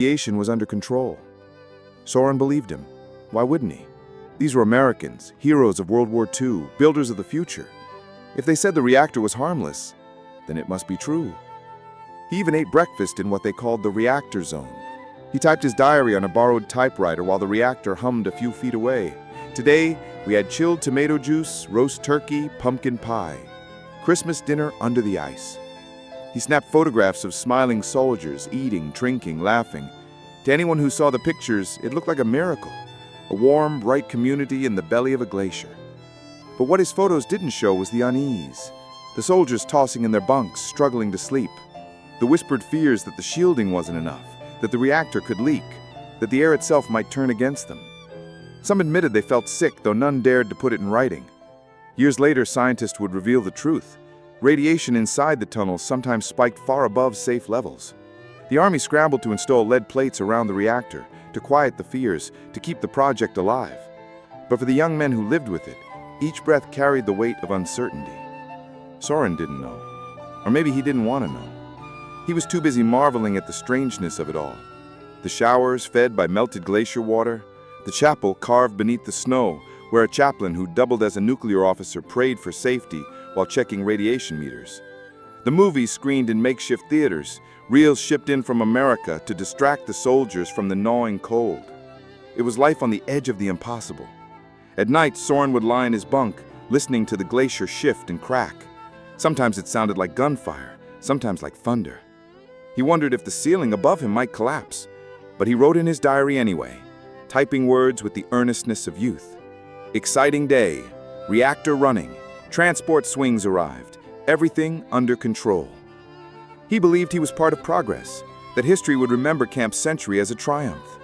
Radiation was under control. Soren believed him. Why wouldn't he? These were Americans, heroes of World War II, builders of the future. If they said the reactor was harmless, then it must be true. He even ate breakfast in what they called the reactor zone. He typed his diary on a borrowed typewriter while the reactor hummed a few feet away. Today, we had chilled tomato juice, roast turkey, pumpkin pie. Christmas dinner under the ice. He snapped photographs of smiling soldiers, eating, drinking, laughing. To anyone who saw the pictures, it looked like a miracle. A warm, bright community in the belly of a glacier. But what his photos didn't show was the unease. The soldiers tossing in their bunks, struggling to sleep. The whispered fears that the shielding wasn't enough, that the reactor could leak, that the air itself might turn against them. Some admitted they felt sick, though none dared to put it in writing. Years later, scientists would reveal the truth. Radiation inside the tunnels sometimes spiked far above safe levels. The Army scrambled to install lead plates around the reactor, to quiet the fears, to keep the project alive. But for the young men who lived with it, each breath carried the weight of uncertainty. Soren didn't know. Or maybe he didn't want to know. He was too busy marveling at the strangeness of it all. The showers fed by melted glacier water, the chapel carved beneath the snow, where a chaplain who doubled as a nuclear officer prayed for safety while checking radiation meters. The movies screened in makeshift theaters, reels shipped in from America to distract the soldiers from the gnawing cold. It was life on the edge of the impossible. At night, Soren would lie in his bunk, listening to the glacier shift and crack. Sometimes it sounded like gunfire, sometimes like thunder. He wondered if the ceiling above him might collapse, but he wrote in his diary anyway, typing words with the earnestness of youth. Exciting day, reactor running, transport swings arrived, everything under control. He believed he was part of progress, that history would remember Camp Century as a triumph.